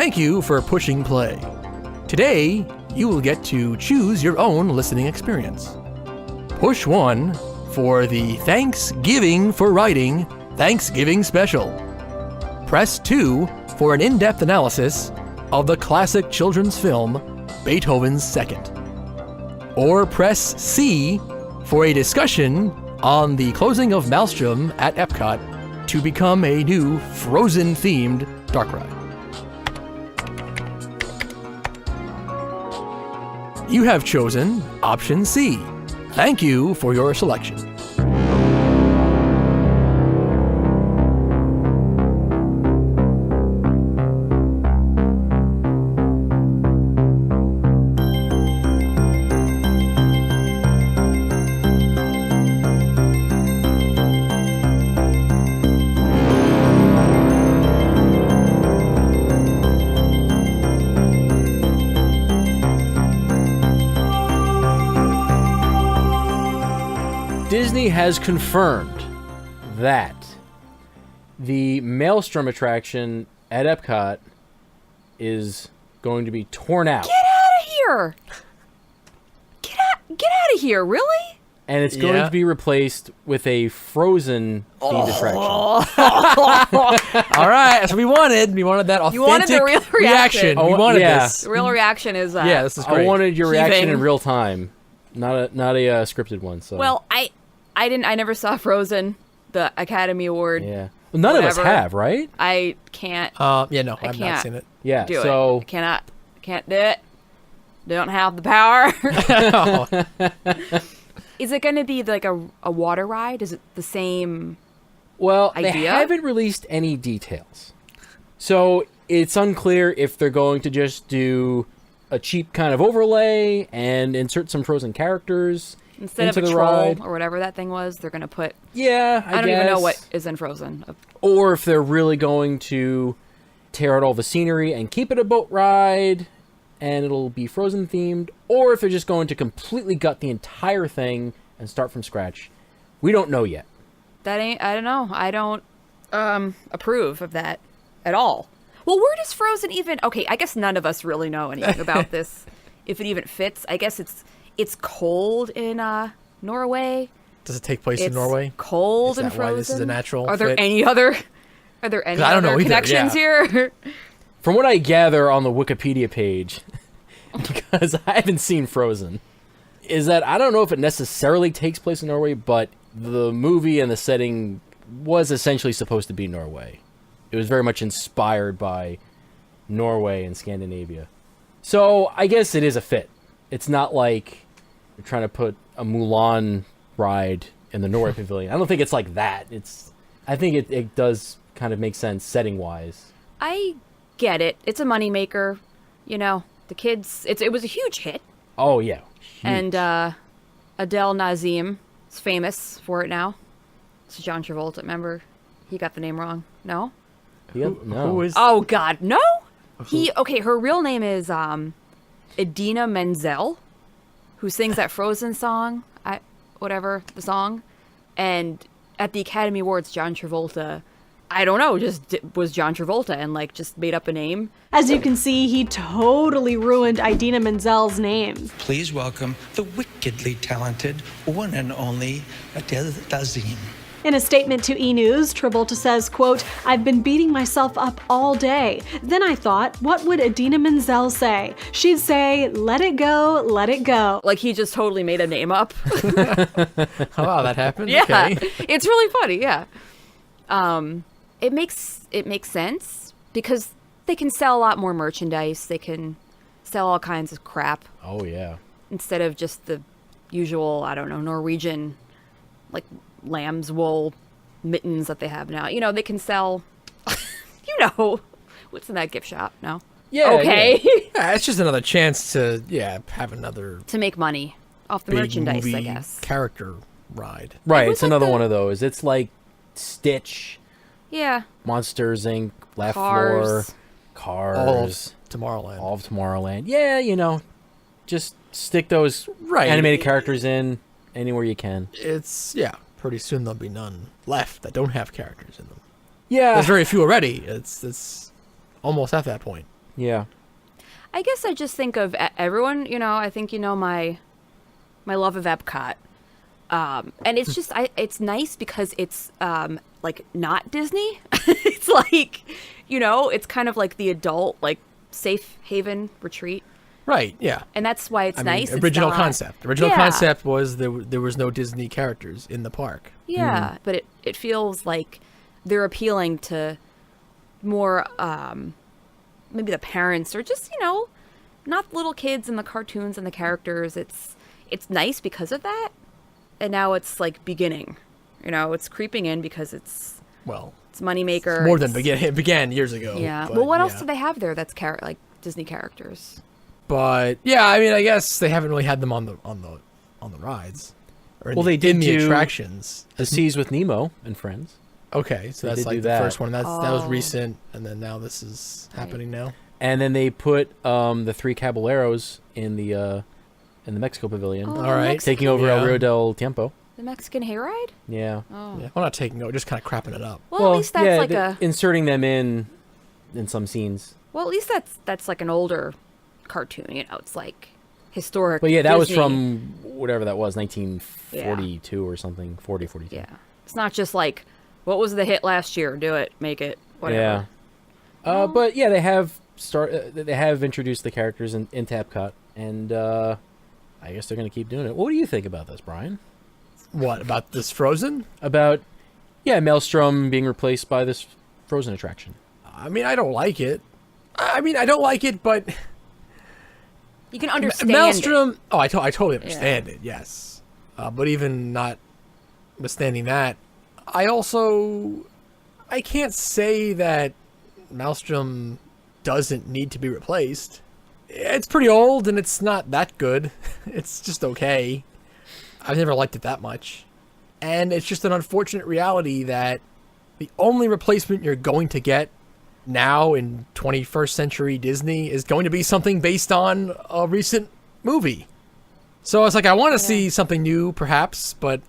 Thank you for pushing play. Today, you will get to choose your own listening experience. Push 1 for the Thanksgiving for Writing Thanksgiving Special. Press 2 for an in-depth analysis of the classic children's film Beethoven's Second. Or press C for a discussion on the closing of Maelstrom at Epcot to become a new Frozen-themed dark ride. You have chosen option C. Thank you for your selection. Disney has confirmed that the Maelstrom attraction at Epcot is going to be torn out. Get out of here! Get out of here, really? And it's going to be replaced with a Frozen-themed attraction. All right, that's what we wanted. We wanted that authentic You wanted the real reaction. We wanted this. The real reaction is Yeah, this is great. I wanted your reaction Heaving. in real time, not a scripted one. So. Well, I never saw Frozen, the Academy Award. Yeah. Well, none of us whatever. have, right? I can't Yeah, no, I've not can't. seen it. Yeah. do so it. I can't do it. Don't have the power. Is it going to be like a water ride? Is it the same? Well, idea? they haven't released any details. So it's unclear if they're going to just do a cheap kind of overlay and insert some Frozen characters Instead into of a the troll ride. or whatever that thing was, they're going to put... Yeah, I don't even know guess. what is in Frozen. Or if they're really going to tear out all the scenery and keep it a boat ride and it'll be Frozen themed, or if they're just going to completely gut the entire thing and start from scratch. We don't know yet. I don't know. I don't approve of that at all. Well, where does Frozen even... Okay, I guess none of us really know anything about this. If it even fits. I guess it's cold in Norway. Does it take place in Norway? Cold Is in that Frozen. why this is a natural Are there fit? any other I don't know either, connections here? From what I gather on the Wikipedia page, because I haven't seen Frozen, is that I don't know if it necessarily takes place in Norway, but the movie and the setting was essentially supposed to be Norway. It was very much inspired by Norway and Scandinavia. So I guess it is a fit. It's not like you're trying to put a Mulan ride in the Norway Pavilion. I don't think it's like that. I think it does kind of make sense setting-wise. I get it. It's a moneymaker. You know, the kids... It was a huge hit. Oh, yeah. Huge. And Adele Nazim is famous for it now. It's John Travolta. Remember? He got the name wrong. No? No. Who is... Oh, God. No? Okay, her real name is Idina Menzel, who sings that Frozen song, whatever the song. And at the Academy Awards, John Travolta, I don't know, just was John Travolta and just made up a name. As you can see, he totally ruined Idina Menzel's name. Please welcome the wickedly talented one and only Adele Dazim. In a statement to E! News, Travolta says, quote, "I've been beating myself up all day. Then I thought, what would Idina Menzel say? She'd say, let it go, let it go." Like he just totally made a name up. Oh, wow, that happened? Yeah, Okay. it's really funny, yeah. It makes sense because they can sell a lot more merchandise. They can sell all kinds of crap Oh, yeah. instead of just the usual, I don't know, Norwegian, lamb's wool mittens that they have now. You know, they can sell, what's in that gift shop? No? Yeah. Okay. Yeah, it's just another chance to, have another To make money off the big merchandise, movie I guess. character ride. Right, was it's like another the- one of those. It's like Stitch, Yeah. Monsters, Inc., Laugh Cars. Floor, All Cars, of Tomorrowland. all of Tomorrowland. Yeah, just stick those Right. animated characters in anywhere you can. It's, pretty soon there'll be none left that don't have characters in them. Yeah. There's very few already. It's almost at that point. Yeah. I guess I just think of everyone, I think my love of Epcot. And it's just it's nice because it's like not Disney. It's like, it's kind of like the adult like safe haven retreat. Right, yeah. And that's why it's nice. It's Original not- concept. Original Yeah. concept was there was no Disney characters in the park. Yeah, but it feels like they're appealing to more maybe the parents or just, not little kids and the cartoons and the characters. It's nice because of that. And now it's like beginning. It's creeping in because it's Well, moneymaker. more than it began years ago. Yeah. but Well, what else yeah. do they have there that's like Disney characters? But yeah, I mean, I guess they haven't really had them on the rides, or Well, they did in the do- attractions. The Seas with Nemo and Friends. Okay, so They that's did like do the that. first one. That was Oh. recent, and then now this is happening now. And then they put the three Caballeros in the Mexico Pavilion, Oh, All right. Mexican- taking over Yeah. El Rio del Tiempo. The Mexican hayride? Yeah. Oh. Yeah, well, not taking over, just kind of crapping it up. Well, at least that's yeah, like inserting them in some scenes. Well, at least that's like an older cartoon. It's like historic. But yeah, that was Disney. from whatever that was, 1942 or something, 42. Yeah, it's not just like what was the hit last year. Do it, make it, whatever. Yeah. But yeah, they have introduced the characters into Epcot, and I guess they're going to keep doing it. What do you think about this, Brian? What about this Frozen? About Maelstrom being replaced by this Frozen attraction. I mean, I don't like it. I mean, I don't like it, but You can understand Maelstrom. it. Oh, I totally understand it. Yes, but even not withstanding that, I can't say that Maelstrom doesn't need to be replaced. It's pretty old and it's not that good. It's just okay. I've never liked it that much, and it's just an unfortunate reality that the only replacement you're going to get now in 21st century Disney is going to be something based on a recent movie. So it's like, I want to see something new perhaps, but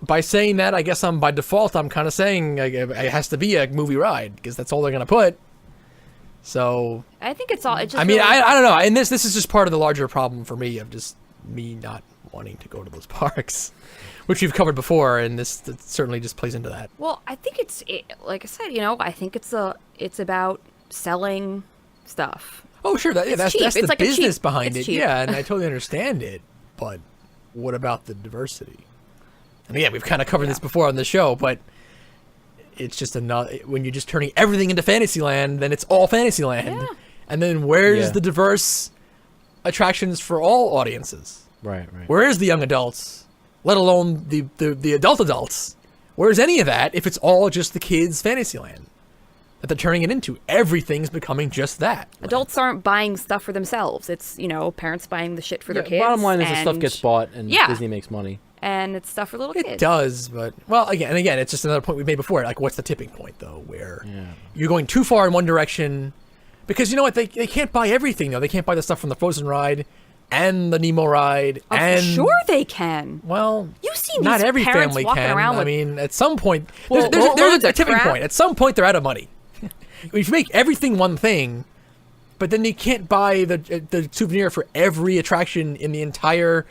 by saying that, I guess by default, I'm kind of saying it has to be a movie ride because that's all they're going to put. So, I think it's all. It just I mean, really- I don't know. And this is just part of the larger problem for me of just me not wanting to go to those parks, which we've covered before, and this certainly just plays into that. Well, I think like I said, I think it's about selling stuff. Oh, sure. That's cheap. the It's like a business cheap- behind it's it. cheap. Yeah, and I totally understand it. But what about the diversity? And again, we've kind of covered this before on the show, but it's just another. When you're just turning everything into Fantasyland, then it's all Fantasyland. Yeah. And then where's Yeah. the diverse attractions for all audiences? Right. Where's the young adults? Let alone the adults? Where's any of that if it's all just the kids' Fantasyland that they're turning it into? Everything's becoming just that. Adults aren't buying stuff for themselves. It's parents buying the shit for their kids. Bottom line is the stuff and- gets bought and Yeah. Disney makes money. and it's stuff for little It kids. does, but again, it's just another point we made before. Like, what's the tipping point though, where you're going too far in one direction? Because you know what, they can't buy everything though. They can't buy the stuff from the Frozen ride and the Nemo ride, Oh, and sure they can. well, You've seen not these every parents family walking can. around I with- mean, at some point, Well, there's loads a of tipping crap. point. At some point, they're out of money. If you make everything one thing, but then you can't buy the souvenir for every attraction in the entire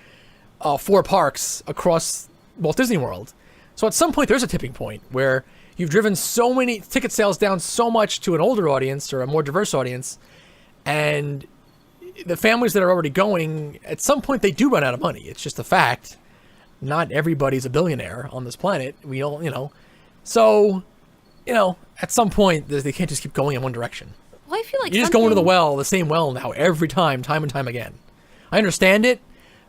4 parks across Walt Disney World. So at some point, there's a tipping point where you've driven so many ticket sales down so much to an older audience or a more diverse audience, and the families that are already going, at some point, they do run out of money. It's just a fact. Not everybody's a billionaire on this planet. We all, So, at some point, they can't just keep going in one direction. Well, I feel like You're just going to something- the same well now, every time and time again. I understand it,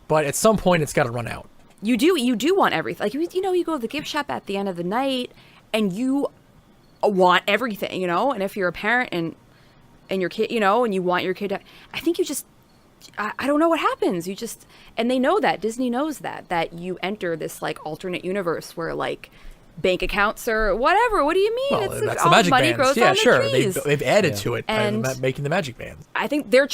but at some point, it's got to run out. You do want everything. Like you go to the gift shop at the end of the night, and you want everything, And if you're a parent and your kid, and you want your kid to, I think you just, I don't know what happens. You just, and they know that Disney knows that you enter this like alternate universe where like bank accounts or whatever. What do you mean? Well, It's that's all the magic money bands. grows Yeah, on the sure. trees. They've added to it by And- making the magic bands. I think they're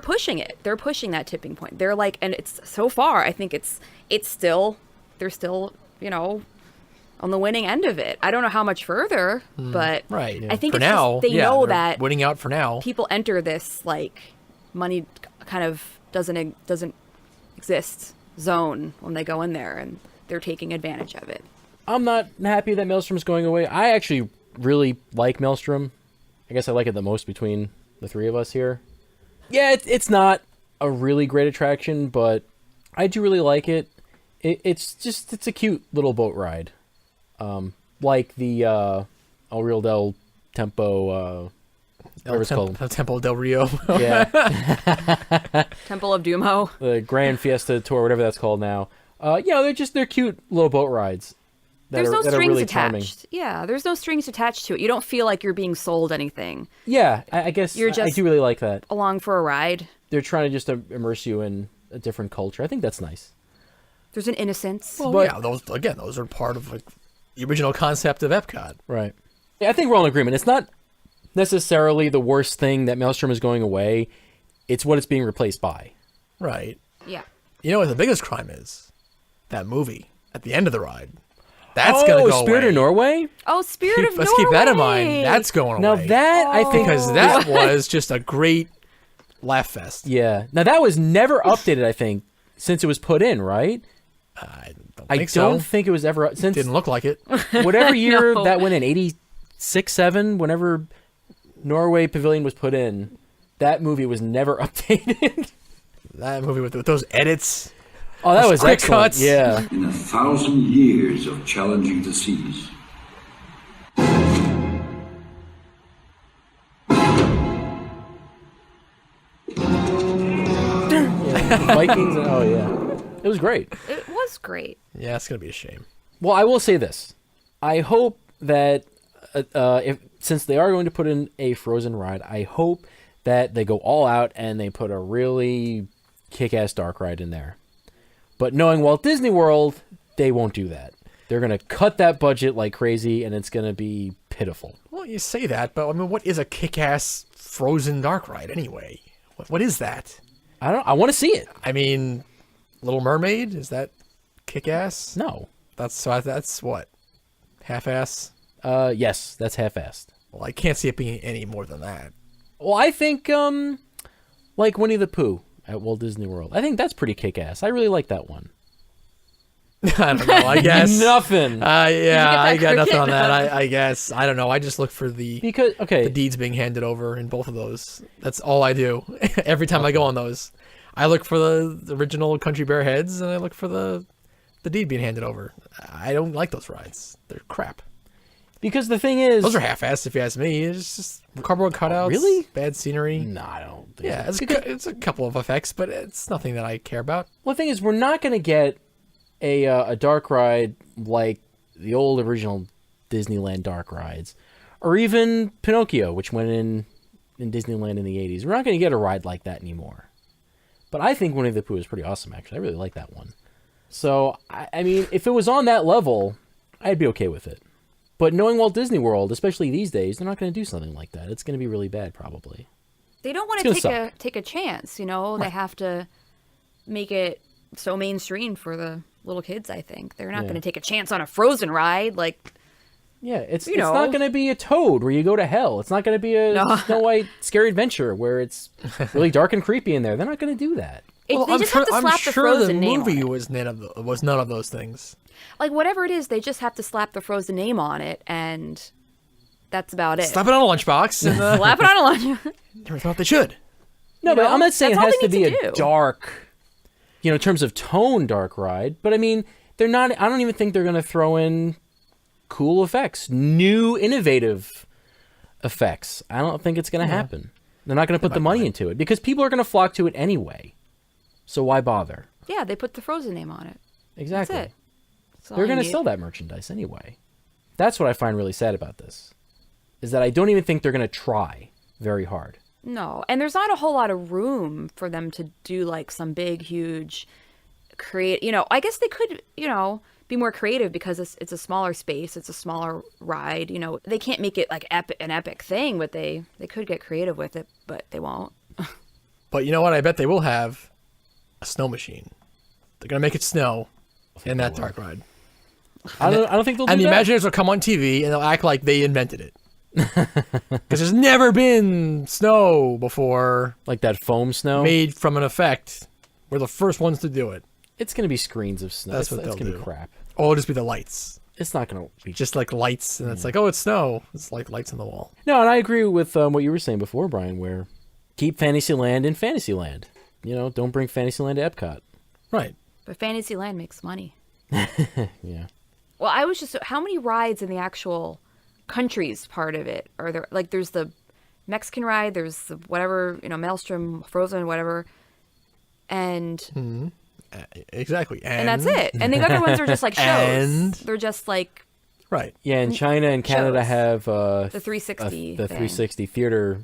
pushing it. They're pushing that tipping point. They're like, and it's so far. I think it's still they're still on the winning end of it. I don't know how much further, but Right. I think for it's now, just, they know they're that winning out for now. people enter this like money kind of doesn't exist zone when they go in there, and they're taking advantage of it. I'm not happy that Maelstrom's going away. I actually really like Maelstrom. I guess I like it the most between the three of us here. Yeah, it's not a really great attraction, but I do really like it. It's a cute little boat ride. Like the El Real del Tempo, whatever it's called. Temple del Rio. Yeah, Temple of Dumo. the Grand Fiesta Tour, whatever that's called now. They're cute little boat rides. There's no strings really attached. charming. Yeah, there's no strings attached to it. You don't feel like you're being sold anything. Yeah, I guess You're I just- do really like that. Along for a ride. They're trying to just immerse you in a different culture. I think that's nice. There's an innocence. Well, But- yeah, those are part of like, the original concept of Epcot. Right. Yeah, I think we're all in agreement. It's not necessarily the worst thing that Maelstrom is going away. It's what it's being replaced by. Right. Yeah. You know what the biggest crime is? That movie at the end of the ride. That's gonna go Spirit away. of Norway? Oh, Spirit of Let's Norway. keep that in mind. That's going Now away. that, I think... because that was just a great laugh fest. Yeah. Now that was never updated, I think, since it was put in, right? I don't I think don't so. think it was ever... Since Didn't look like it. whatever year No. that went in, 86, 7, whenever Norway Pavilion was put in, that movie was never updated. That movie with those edits. Oh, that Those was quick excellent. cuts. Yeah. In 1,000 years of challenging the seas, Vikings. Oh, yeah. It was great. It was great. Yeah, it's gonna be a shame. Well, I will say this. I hope that since they are going to put in a Frozen ride, I hope that they go all out and they put a really kick-ass dark ride in there. But knowing Walt Disney World, they won't do that. They're going to cut that budget like crazy, and it's going to be pitiful. Well, you say that, but I mean, what is a kick-ass Frozen dark ride anyway? What is that? I want to see it. I mean, Little Mermaid, is that kick-ass? No. That's what, half-ass? Yes, that's half-assed. Well, I can't see it being any more than that. Well, I think like Winnie the Pooh at Walt Disney World. I think that's pretty kick-ass. I really like that one. I don't know. I guess Nothing. Yeah, I got nothing on cricket? that. I guess I don't know. I just look for the Because okay, deeds being handed over in both of those. That's all I do. Every time I go on those, I look for the original Country Bear heads, and I look for the deed being handed over. I don't like those rides. They're crap. because the thing is, Those are half-assed, if you ask me. It's just cardboard cutouts. really? Bad scenery. no, I don't. Think Yeah, so. it's a couple of effects, but it's nothing that I care about. Well, the thing is, we're not going to get a dark ride like the old original Disneyland dark rides, or even Pinocchio, which went in Disneyland in the 80s. We're not going to get a ride like that anymore. But I think Winnie the Pooh is pretty awesome, actually. I really like that one. So, I mean, if it was on that level, I'd be okay with it. But knowing Walt Disney World, especially these days, they're not going to do something like that. It's going to be really bad, probably. They don't want It's to gonna take a chance, you know. They have to make it so mainstream for the little kids. I think they're not Yeah. going to take a chance on a Frozen ride. Like, Yeah, it's You it's know. not going to be a Toad where you go to hell. It's not going to be a No. Snow White Scary Adventure where it's really dark and creepy in there. They're not going to do that. they I'm just sure, have to slap I'm the sure Frozen the name movie on it. was none of those things. Like whatever it is, they just have to slap the Frozen name on it, and that's about it. Slap it on a lunchbox. And, Slap it on a lunch. never thought they should. No, You but know? I'm not saying it That's all has they to be need a to do. dark, in terms of tone, dark ride. But I mean, they're not. I don't even think they're going to throw in cool effects, new, innovative effects. I don't think it's going to happen. They're not going to put the money into it because people are going to flock to it anyway. So why bother? Yeah, they put the Frozen name on it. Exactly. That's it. That's all They're you going to need. sell that merchandise anyway. That's what I find really sad about this, is that I don't even think they're going to try very hard. No, and there's not a whole lot of room for them to do like some big, huge, I guess they could, be more creative because it's a smaller space, it's a smaller ride. They can't make it like an epic thing, but they could get creative with it, but they won't. But you know what? I bet they will have a snow machine. They're gonna make it snow in that dark ride. I don't think they'll do And the that. Imagineers will come on TV and they'll act like they invented it. Because there's never been snow before Like that foam snow. made from an effect. We're the first ones to do it. It's gonna be screens of snow. That's what That's they'll gonna do. be crap. Or it'll just be the lights. It's not gonna be. Just like lights. And it's like, oh, it's snow. It's like lights on the wall. No, and I agree with what you were saying before, Brian. Where keep Fantasyland in Fantasyland. Don't bring Fantasyland to Epcot. Right. But Fantasyland makes money. Yeah. Well, I was just, how many rides in the actual countries part of it are there? Like, there's the Mexican ride, there's the whatever, Maelstrom, Frozen, whatever, and Exactly. and that's it. And the other ones are just like shows. And- They're just like Right. Yeah, and China and Canada shows. have the 360. the thing. 360 theater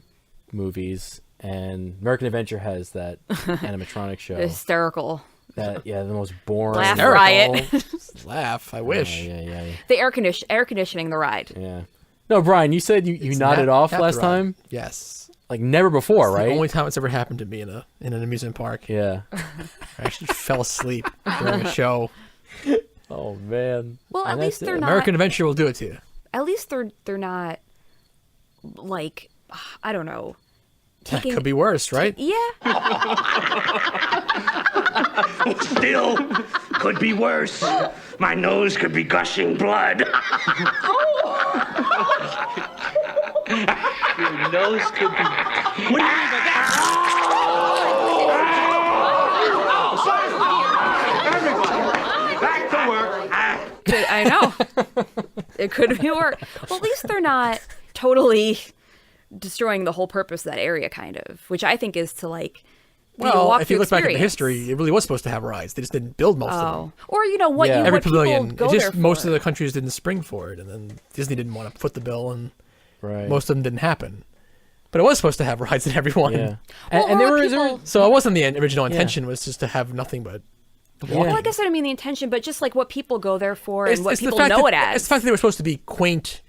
movies, and American Adventure has that animatronic show. The hysterical. The most boring. Laugh Hysterical. riot. Laugh. I wish. Yeah. The air conditioning the ride. Yeah. No, Brian, you said you nodded off last time. Yes. Like never before, It's right? the only time it's ever happened to me in an amusement park. Yeah. I actually fell asleep during a show. Oh man. Well, at And least that's they're it. not. American Adventure will do it to you. At least they're not like, I don't know. Could be worse, right? Yeah. Still, could be worse. My nose could be gushing blood. Your nose could be. What do you mean by Everybody, back to work. I know. It could be worse. Well, at least they're not totally destroying the whole purpose of that area, kind of, which I think is to like. Well, if you look back at the experience. history, it really was supposed to have rides. They just didn't build most of them. Or what Yeah. you Every what people pavilion. go It there just most for. of the countries didn't spring for it, and then Disney didn't want to foot the bill, and Right. most of them didn't happen. But it was supposed to have rides in everyone. Yeah. Well, And or there what were people- So it wasn't the original intention was just to have nothing but Yeah. Well, I guess I don't mean the intention, but just like what people go there for It's- and what it's the people fact know that- it as. It's the fact that they were supposed to be quaint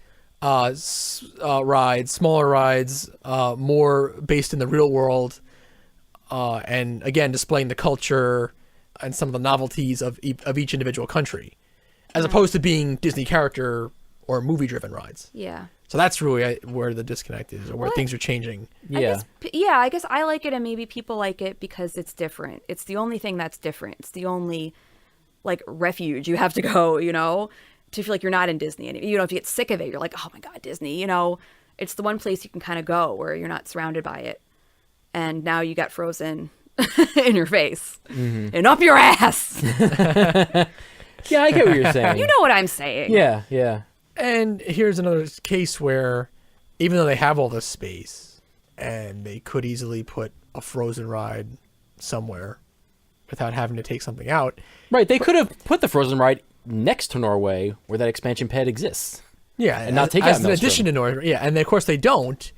rides, smaller rides, more based in the real world, and again displaying the culture and some of the novelties of each individual country, as opposed to being Disney character or movie-driven rides. Yeah. So that's really where the disconnect is, or where things are changing. Yeah. I guess I like it, and maybe people like it because it's different. It's the only thing that's different. It's the only like refuge you have to go, to feel like you're not in Disney. And if you get sick of it, you're like, oh my God, Disney. It's the one place you can kind of go where you're not surrounded by it. And now you got Frozen in your face and up your ass. Yeah, I get what you're saying. You know what I'm saying? Yeah. And here's another case where, even though they have all this space, and they could easily put a Frozen ride somewhere without having to take something out. Right. They could have put the Frozen ride next to Norway, where that expansion pad exists. Yeah, And not take out as an Maelstrom. addition to Norway. Yeah, and of course they don't.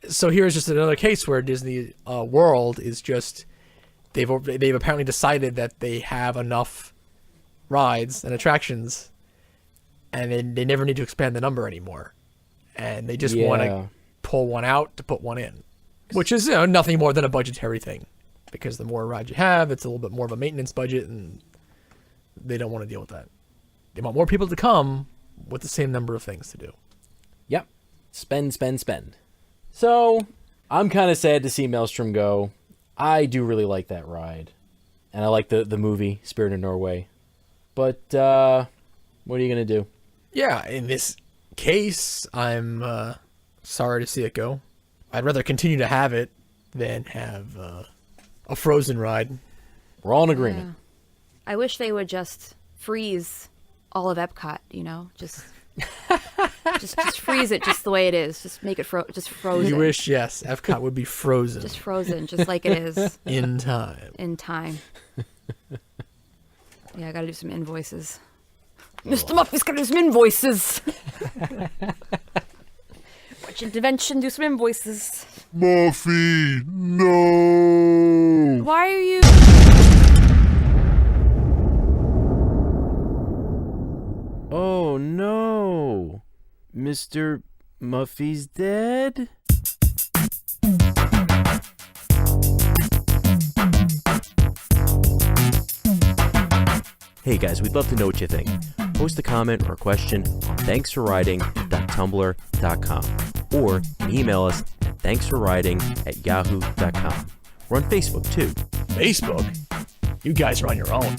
So here's just another case where Disney World is just they've apparently decided that they have enough rides and attractions, and then they never need to expand the number anymore, and they just want Yeah. to pull one out to put one in, which is nothing more than a budgetary thing, because the more rides you have, it's a little bit more of a maintenance budget, and they don't want to deal with that. They want more people to come with the same number of things to do. Yep. Spend. So, I'm kind of sad to see Maelstrom go. I do really like that ride. And I like the movie, Spirit of Norway. But, what are you going to do? Yeah, in this case, I'm sorry to see it go. I'd rather continue to have it than have a Frozen ride. We're all in agreement. I wish they would just freeze all of Epcot, just freeze it just the way it is. Just make it just frozen. You wish, yes, Epcot would be frozen Just frozen, just like it is in time. in time. Yeah, I gotta do some invoices. Mr. Muffy's gotta do some invoices. Watch intervention, do some invoices. Muffy, no! Why are you... Oh, no. Mr. Muffy's dead? Hey guys, we'd love to know what you think. post a comment or a question on thanksforwriting.tumblr.com or email us at thanksforwriting@yahoo.com. We're on Facebook too. Facebook? You guys are on your own.